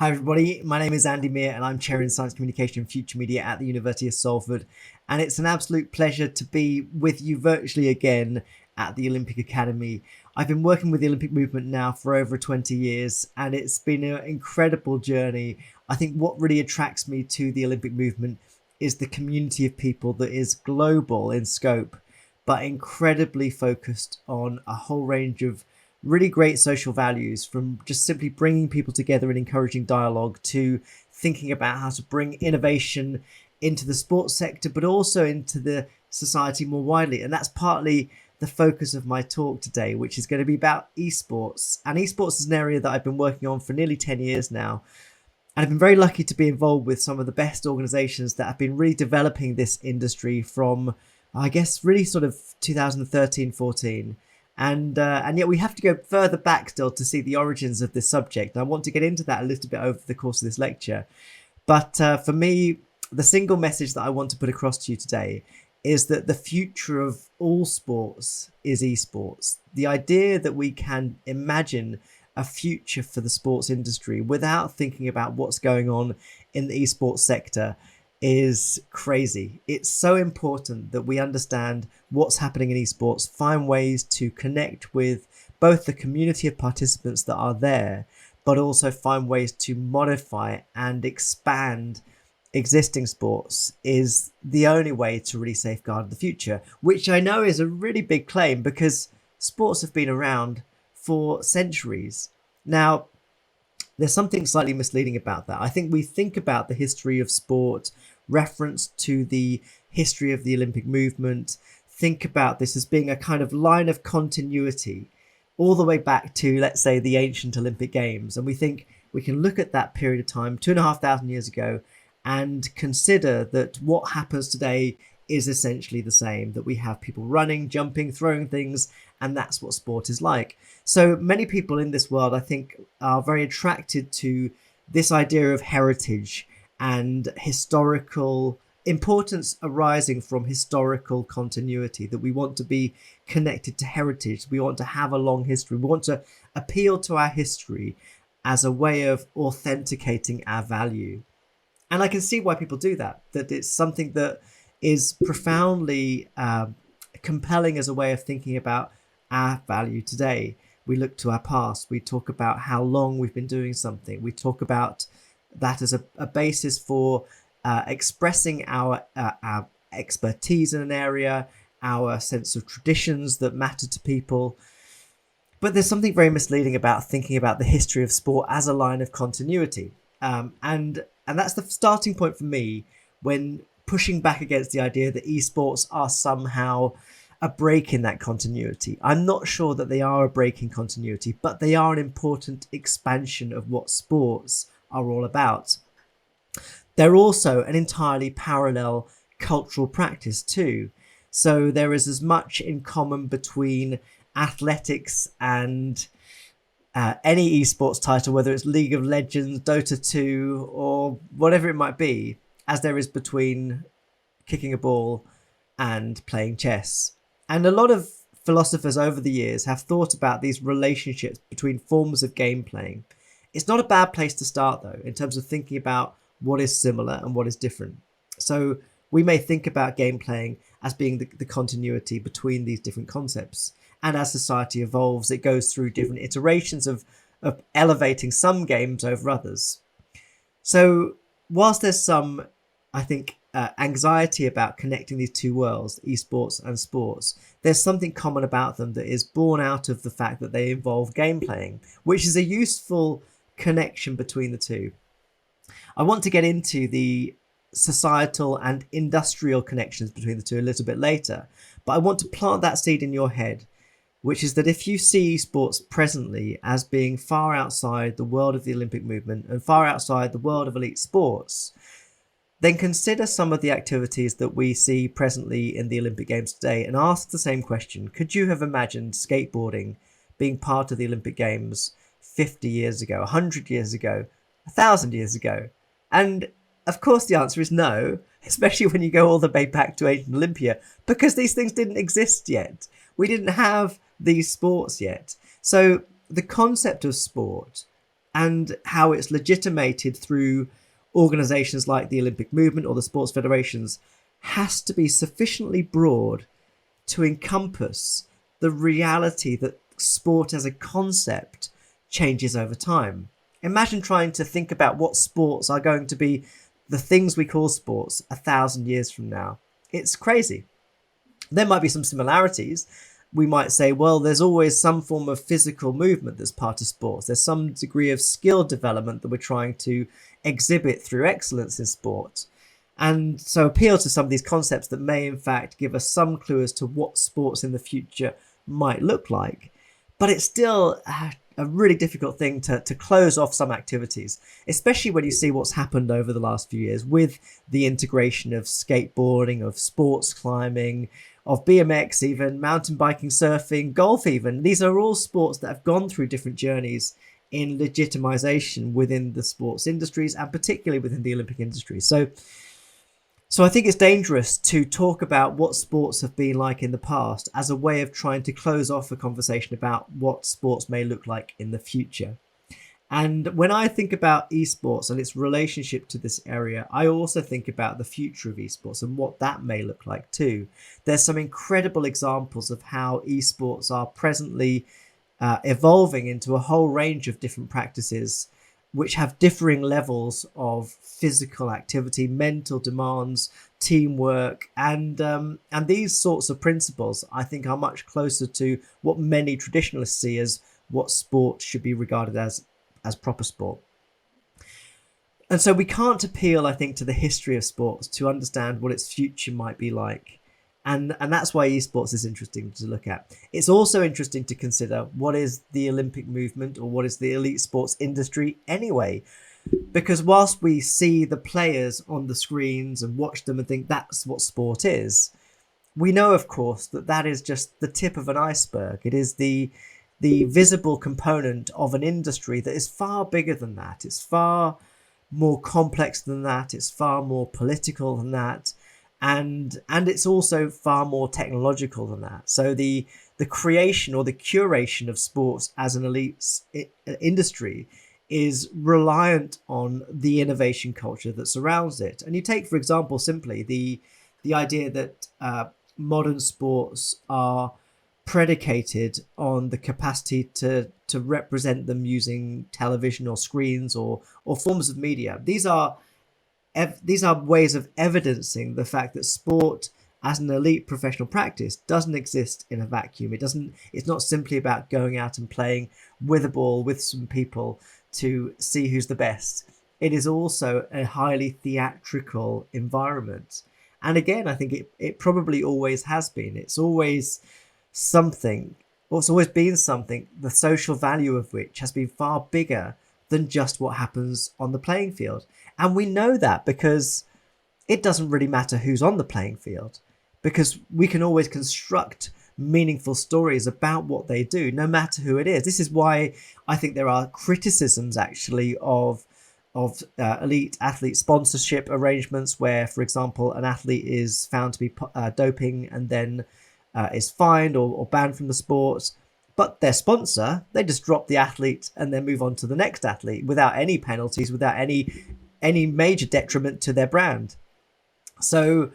Hi everybody, my name is Andy Mear and I'm Chair in Science Communication and Future Media at the University of Salford, and it's an absolute pleasure to be with you virtually again at the Olympic Academy. I've been working with the Olympic movement now for over 20 years and it's been an incredible journey. I think what really attracts me to the Olympic movement is the community of people that is global in scope but incredibly focused on a whole range of really great social values, from just simply bringing people together and encouraging dialogue to thinking about how to bring innovation into the sports sector, but also into the society more widely. And that's partly the focus of my talk today, which is going to be about esports. And esports is an area that I've been working on for nearly 10 years now. And I've been very lucky to be involved with some of the best organizations that have been really developing this industry from, I guess, really sort of 2013, 14. And yet we have to go further back still to see the origins of this subject. And I want to get into that a little bit over the course of this lecture. But for me, the single message that I want to put across to you today is that the future of all sports is esports. The idea that we can imagine a future for the sports industry without thinking about what's going on in the esports sector is crazy. It's so important that we understand what's happening in esports, find ways to connect with both the community of participants that are there, but also find ways to modify and expand existing sports is the only way to really safeguard the future, which I know is a really big claim because sports have been around for centuries. Now, there's something slightly misleading about that. I think we think about the history of sport, reference to the history of the Olympic movement, think about this as being a kind of line of continuity all the way back to, let's say, the ancient Olympic Games. And we think we can look at that period of time, 2,500 years ago, and consider that what happens today is essentially the same, that we have people running, jumping, throwing things, and that's what sport is like. So many people in this world, I think, are very attracted to this idea of heritage and historical importance arising from historical continuity, that we want to be connected to heritage. We want to have a long history. We want to appeal to our history as a way of authenticating our value. And I can see why people do that, that it's something that is profoundly compelling as a way of thinking about our value today. We look to our past. We talk about how long we've been doing something. We talk about that as a basis for expressing our expertise in an area, our sense of traditions that matter to people. But there's something very misleading about thinking about the history of sport as a line of continuity. And that's the starting point for me when pushing back against the idea that esports are somehow a break in that continuity. I'm not sure that they are a break in continuity, but they are an important expansion of what sports are all about. They're also an entirely parallel cultural practice too. So there is as much in common between athletics and any esports title, whether it's League of Legends, Dota 2, or whatever it might be, as there is between kicking a ball and playing chess. And a lot of philosophers over the years have thought about these relationships between forms of game playing. It's not a bad place to start, though, in terms of thinking about what is similar and what is different. So we may think about game playing as being the continuity between these different concepts. And as society evolves, it goes through different iterations of elevating some games over others. So whilst there's some, I think, anxiety about connecting these two worlds, esports and sports, there's something common about them that is born out of the fact that they involve game playing, which is a useful connection between the two. I want to get into the societal and industrial connections between the two a little bit later, but I want to plant that seed in your head, which is that if you see sports presently as being far outside the world of the Olympic movement and far outside the world of elite sports, then consider some of the activities that we see presently in the Olympic Games today and ask the same question. Could you have imagined skateboarding being part of the Olympic Games 50 years ago, 100 years ago, 1,000 years ago? And of course the answer is no, especially when you go all the way back to ancient Olympia, because these things didn't exist yet. We didn't have these sports yet. So the concept of sport and how it's legitimated through organizations like the Olympic movement or the sports federations has to be sufficiently broad to encompass the reality that sport as a concept changes over time. Imagine trying to think about what sports are going to be the things we call sports 1,000 years from now. It's crazy. There might be some similarities. We might say, well, there's always some form of physical movement that's part of sports. There's some degree of skill development that we're trying to exhibit through excellence in sport. And so appeal to some of these concepts that may in fact give us some clue as to what sports in the future might look like. But it's still a really difficult thing to close off some activities, especially when you see what's happened over the last few years with the integration of skateboarding, of sports climbing, of BMX, even mountain biking, surfing, golf even. These are all sports that have gone through different journeys in legitimization within the sports industries and particularly within the Olympic industry. So I think it's dangerous to talk about what sports have been like in the past as a way of trying to close off a conversation about what sports may look like in the future. And when I think about esports and its relationship to this area, I also think about the future of esports and what that may look like too. There's some incredible examples of how esports are presently evolving into a whole range of different practices which have differing levels of physical activity, mental demands, teamwork, and these sorts of principles, I think, are much closer to what many traditionalists see as what sport should be regarded as proper sport. And so we can't appeal, I think, to the history of sports to understand what its future might be like. And that's why esports is interesting to look at. It's also interesting to consider what is the Olympic movement or what is the elite sports industry anyway. Because whilst we see the players on the screens and watch them and think that's what sport is, we know, of course, that that is just the tip of an iceberg. It is the visible component of an industry that is far bigger than that. It's far more complex than that. It's far more political than that. And it's also far more technological than that. So the creation or the curation of sports as an elite industry is reliant on the innovation culture that surrounds it. And you take, for example, simply the idea that modern sports are predicated on the capacity to represent them using television or screens or forms of media. These are ways of evidencing the fact that sport as an elite professional practice doesn't exist in a vacuum. It's not simply about going out and playing with a ball with some people to see who's the best. It is also a highly theatrical environment. And again, I think it probably always has been. It's always something, or it's always been something, the social value of which has been far bigger than just what happens on the playing field. And we know that because it doesn't really matter who's on the playing field, because we can always construct meaningful stories about what they do, no matter who it is. This is why I think there are criticisms actually of elite athlete sponsorship arrangements where, for example, an athlete is found to be doping and then is fined or banned from the sport. But their sponsor, they just drop the athlete and then move on to the next athlete without any penalties, without any major detriment to their brand. So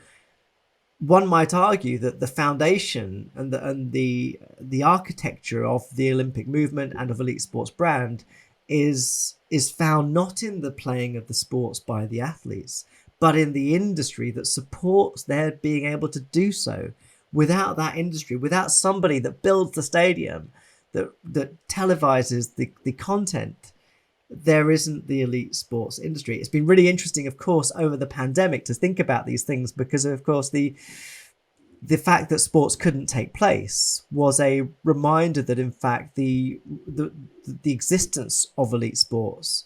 one might argue that the foundation and the architecture of the Olympic movement and of elite sports brand is found not in the playing of the sports by the athletes, but in the industry that supports their being able to do so. Without that industry, without somebody that builds the stadium, that televises the content, there isn't the elite sports industry. It's been really interesting, of course, over the pandemic to think about these things because, of course, the fact that sports couldn't take place was a reminder that, in fact, the existence of elite sports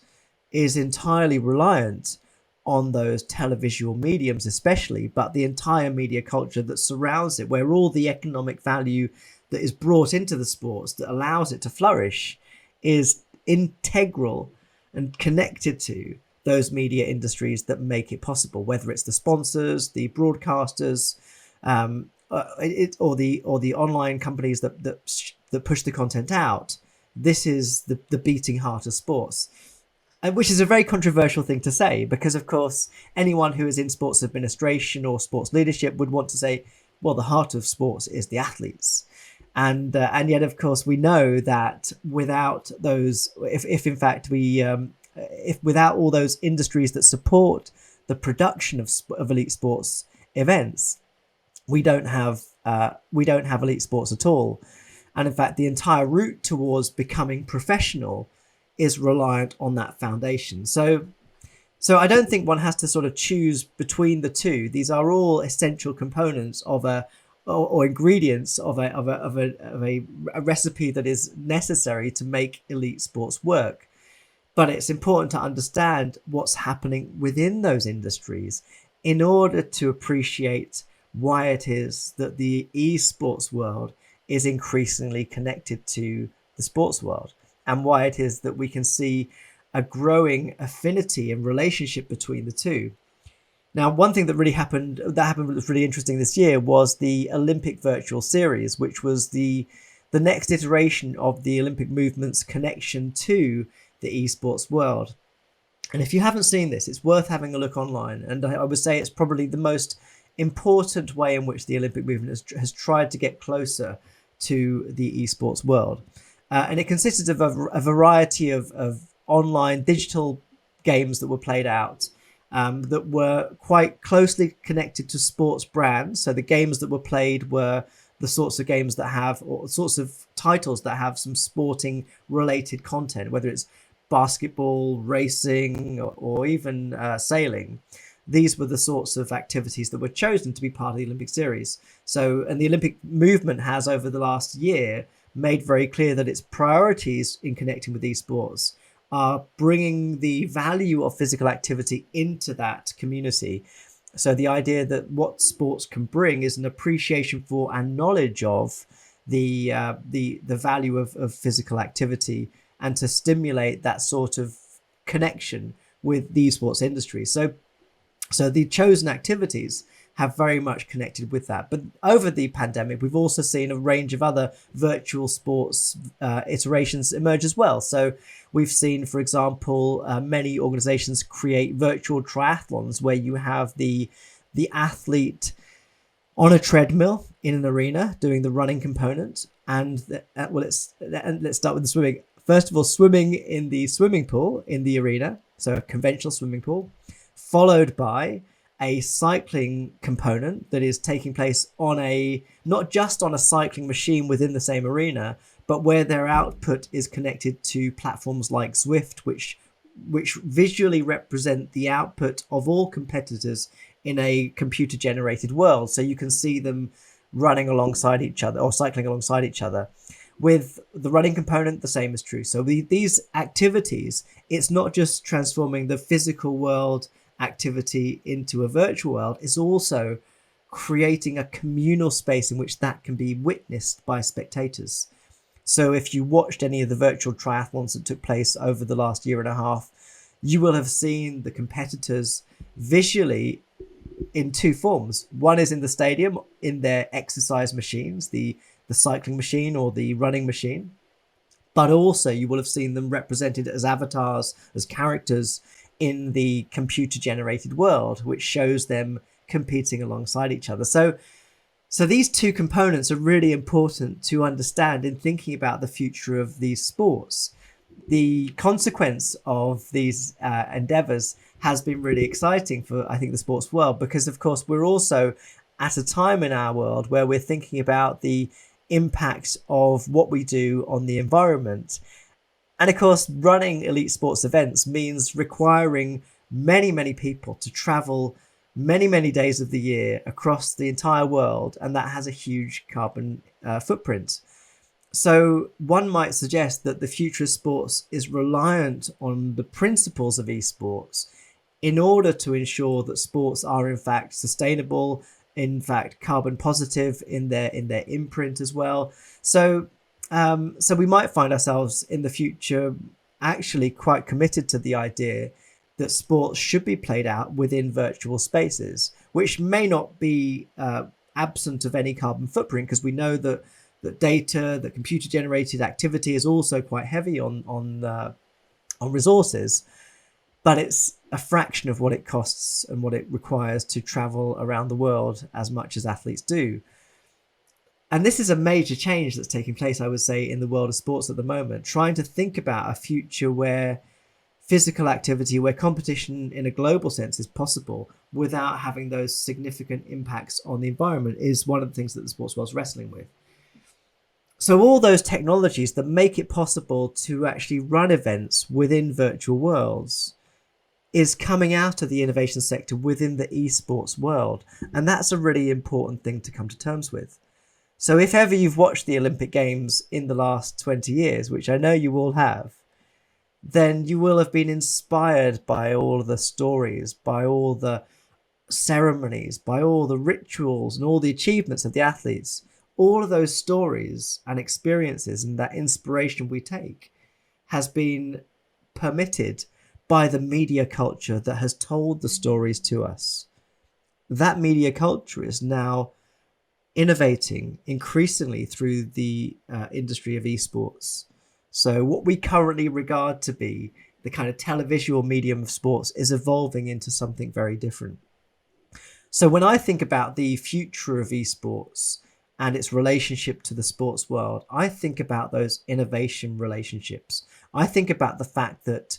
is entirely reliant on those televisual mediums especially, but the entire media culture that surrounds it, where all the economic value that is brought into the sports that allows it to flourish is integral and connected to those media industries that make it possible, whether it's the sponsors, the broadcasters, or the online companies that push the content out. this is the beating heart of sports. And which is a very controversial thing to say, because of course anyone who is in sports administration or sports leadership would want to say, well, the heart of sports is the athletes. And yet of course we know that without those, if in fact we if without all those industries that support the production of elite sports events, we don't have elite sports at all. And in fact, the entire route towards becoming professional is reliant on that foundation. So I don't think one has to sort of choose between the two. These are all essential components of or ingredients of a recipe that is necessary to make elite sports work. But it's important to understand what's happening within those industries in order to appreciate why it is that the esports world is increasingly connected to the sports world, and why it is that we can see a growing affinity and relationship between the two. Now, one thing that happened that was really interesting this year was the Olympic Virtual Series, which was the next iteration of the Olympic movement's connection to the esports world. And if you haven't seen this, it's worth having a look online. And I would say it's probably the most important way in which the Olympic movement has tried to get closer to the esports world. And it consisted of a variety of online digital games that were played out that were quite closely connected to sports brands. So the games that were played were the sorts of games that have, or sorts of titles that have some sporting related content, whether it's basketball, racing, or even sailing. These were the sorts of activities that were chosen to be part of the Olympic series. So, and the Olympic movement has over the last year made very clear that its priorities in connecting with esports are bringing the value of physical activity into that community. So the idea that what sports can bring is an appreciation for and knowledge of the value of physical activity, and to stimulate that sort of connection with the esports industry. So the chosen activities have very much connected with that. But over the pandemic, we've also seen a range of other virtual sports iterations emerge as well. So we've seen, for example, many organizations create virtual triathlons where you have the athlete on a treadmill in an arena doing the running component. And let's start with the swimming. First of all, swimming in the swimming pool in the arena, so a conventional swimming pool, followed by a cycling component that is taking place on not just on a cycling machine within the same arena, but where their output is connected to platforms like Zwift, which visually represent the output of all competitors in a computer generated world. So you can see them running alongside each other or cycling alongside each other. With the running component, the same is true. So these activities, it's not just transforming the physical world activity into a virtual world, it's also creating a communal space in which that can be witnessed by spectators. So if you watched any of the virtual triathlons that took place over the last year and a half, you will have seen the competitors visually in two forms. One is in the stadium in their exercise machines, the cycling machine or the running machine, but also you will have seen them represented as avatars, as characters in the computer generated world, which shows them competing alongside each other. So these two components are really important to understand in thinking about the future of these sports. The consequence of these endeavors has been really exciting for, I think, the sports world, because of course we're also at a time in our world where we're thinking about the impact of what we do on the environment. And of course, running elite sports events means requiring many, many people to travel many, many days of the year across the entire world. And that has a huge carbon footprint. So one might suggest that the future of sports is reliant on the principles of esports in order to ensure that sports are in fact sustainable, in fact carbon positive in their imprint as well. So we might find ourselves in the future actually quite committed to the idea that sports should be played out within virtual spaces, which may not be absent of any carbon footprint, because we know that that data, that computer generated activity is also quite heavy on resources, but it's a fraction of what it costs and what it requires to travel around the world as much as athletes do. And this is a major change that's taking place, I would say, in the world of sports at the moment, trying to think about a future where physical activity, where competition in a global sense is possible without having those significant impacts on the environment, is one of the things that the sports world's wrestling with. So all those technologies that make it possible to actually run events within virtual worlds is coming out of the innovation sector within the esports world. And that's a really important thing to come to terms with. So if ever you've watched the Olympic Games in the last 20 years, which I know you all have, then you will have been inspired by all the stories, by all the ceremonies, by all the rituals and all the achievements of the athletes. All of those stories and experiences and that inspiration we take has been permitted by the media culture that has told the stories to us. That media culture is now innovating increasingly through the industry of esports. So what we currently regard to be the kind of televisual medium of sports is evolving into something very different. So when I think about the future of esports and its relationship to the sports world, I think about those innovation relationships. I think about the fact that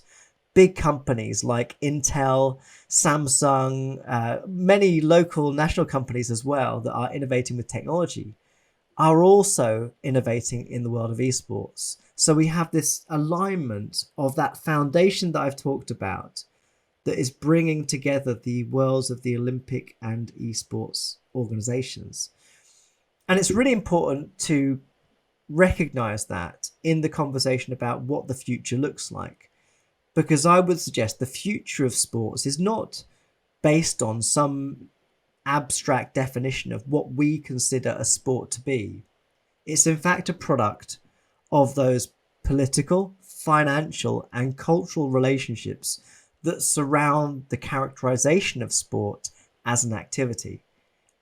big companies like Intel, Samsung, many local national companies as well that are innovating with technology are also innovating in the world of esports. So we have this alignment of that foundation that I've talked about that is bringing together the worlds of the Olympic and esports organizations. And it's really important to recognize that in the conversation about what the future looks like. Because I would suggest the future of sports is not based on some abstract definition of what we consider a sport to be. It's in fact a product of those political, financial, and cultural relationships that surround the characterization of sport as an activity.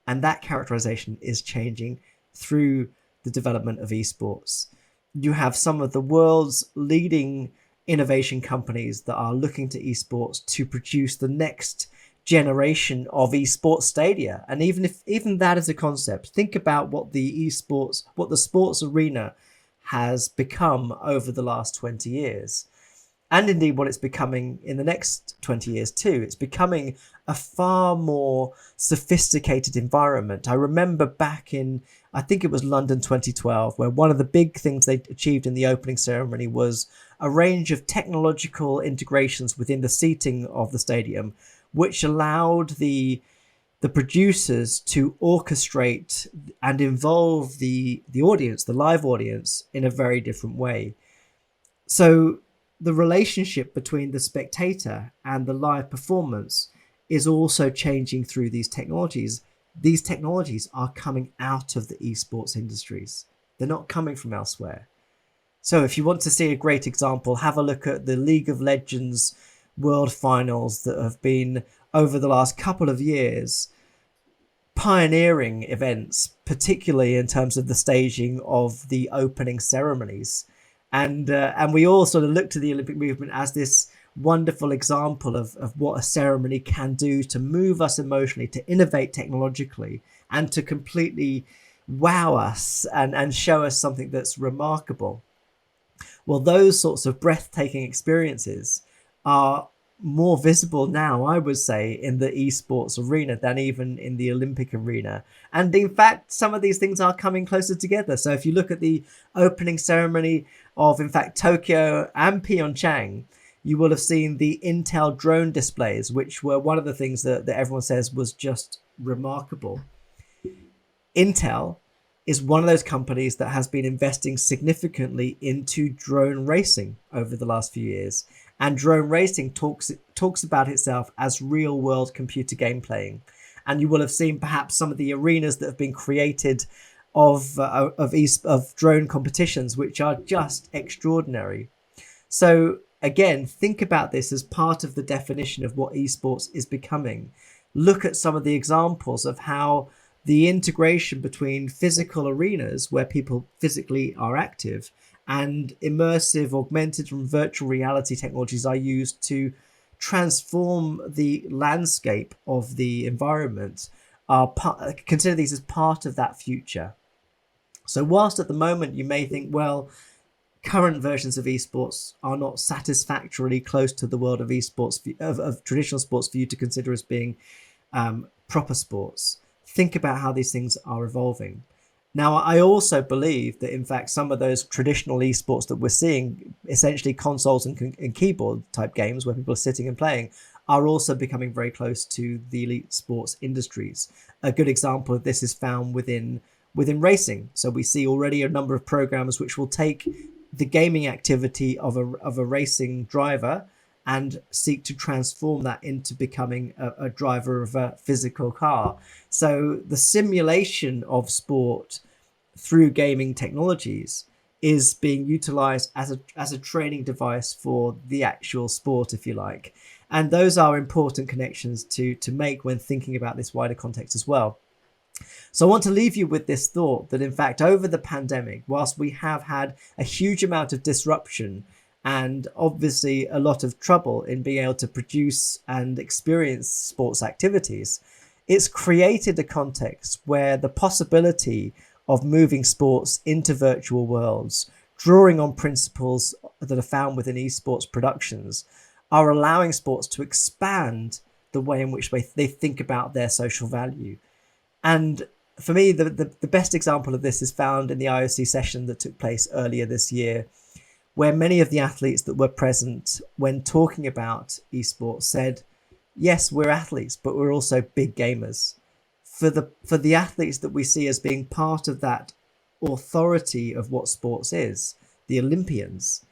And that characterization is changing through the development of esports. You have some of the world's leading innovation companies that are looking to esports to produce the next generation of esports stadia. And even that is a concept, think about what the sports arena has become over the last 20 years. And indeed what it's becoming in the next 20 years too. It's becoming a far more sophisticated environment. I remember back in, I think it was London 2012, where one of the big things they achieved in the opening ceremony was a range of technological integrations within the seating of the stadium, which allowed the producers to orchestrate and involve the audience, the live audience, in a very different way. So the relationship between the spectator and the live performance is also changing through these technologies. These technologies are coming out of the esports industries. They're not coming from elsewhere. So if you want to see a great example, have a look at the League of Legends World Finals that have been, over the last couple of years, pioneering events, particularly in terms of the staging of the opening ceremonies. And we all sort of look to the Olympic movement as this wonderful example of what a ceremony can do to move us emotionally, to innovate technologically, and to completely wow us and show us something that's remarkable. Well, those sorts of breathtaking experiences are more visible now, I would say, in the esports arena than even in the Olympic arena. And in fact, some of these things are coming closer together. So if you look at the opening ceremony of, in fact, Tokyo and Pyeongchang, you will have seen the Intel drone displays, which were one of the things that everyone says was just remarkable. Intel is one of those companies that has been investing significantly into drone racing over the last few years. And drone racing talks about itself as real world computer game playing. And you will have seen perhaps some of the arenas that have been created of drone competitions, which are just extraordinary. So again, think about this as part of the definition of what esports is becoming. Look at some of the examples of how the integration between physical arenas where people physically are active and immersive, augmented, and virtual reality technologies are used to transform the landscape of the environment. Consider these as part of that future. So, whilst at the moment you may think, well, current versions of esports are not satisfactorily close to the world of esports, of traditional sports for you to consider as being proper sports, think about how these things are evolving. Now, I also believe that, in fact, some of those traditional esports that we're seeing, essentially consoles and keyboard type games where people are sitting and playing, are also becoming very close to the elite sports industries. A good example of this is found within racing. So we see already a number of programs which will take the gaming activity of a racing driver and seek to transform that into becoming a driver of a physical car. So the simulation of sport through gaming technologies is being utilized as a training device for the actual sport, if you like. And those are important connections to make when thinking about this wider context as well. So I want to leave you with this thought that, in fact, over the pandemic, whilst we have had a huge amount of disruption and obviously a lot of trouble in being able to produce and experience sports activities, it's created a context where the possibility of moving sports into virtual worlds, drawing on principles that are found within esports productions, are allowing sports to expand the way in which they think about their social value. And for me, the best example of this is found in the IOC session that took place earlier this year, where many of the athletes that were present when talking about esports said, yes, we're athletes, but we're also big gamers. For the athletes that we see as being part of that authority of what sports is, the Olympians,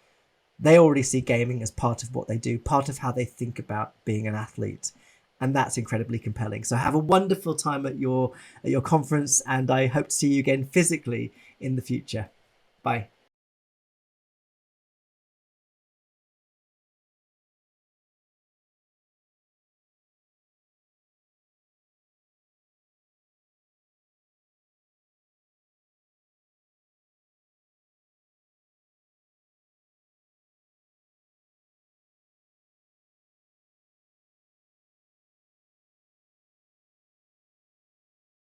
they already see gaming as part of what they do, part of how they think about being an athlete. And that's incredibly compelling. So have a wonderful time at your conference, and I hope to see you again physically in the future. Bye.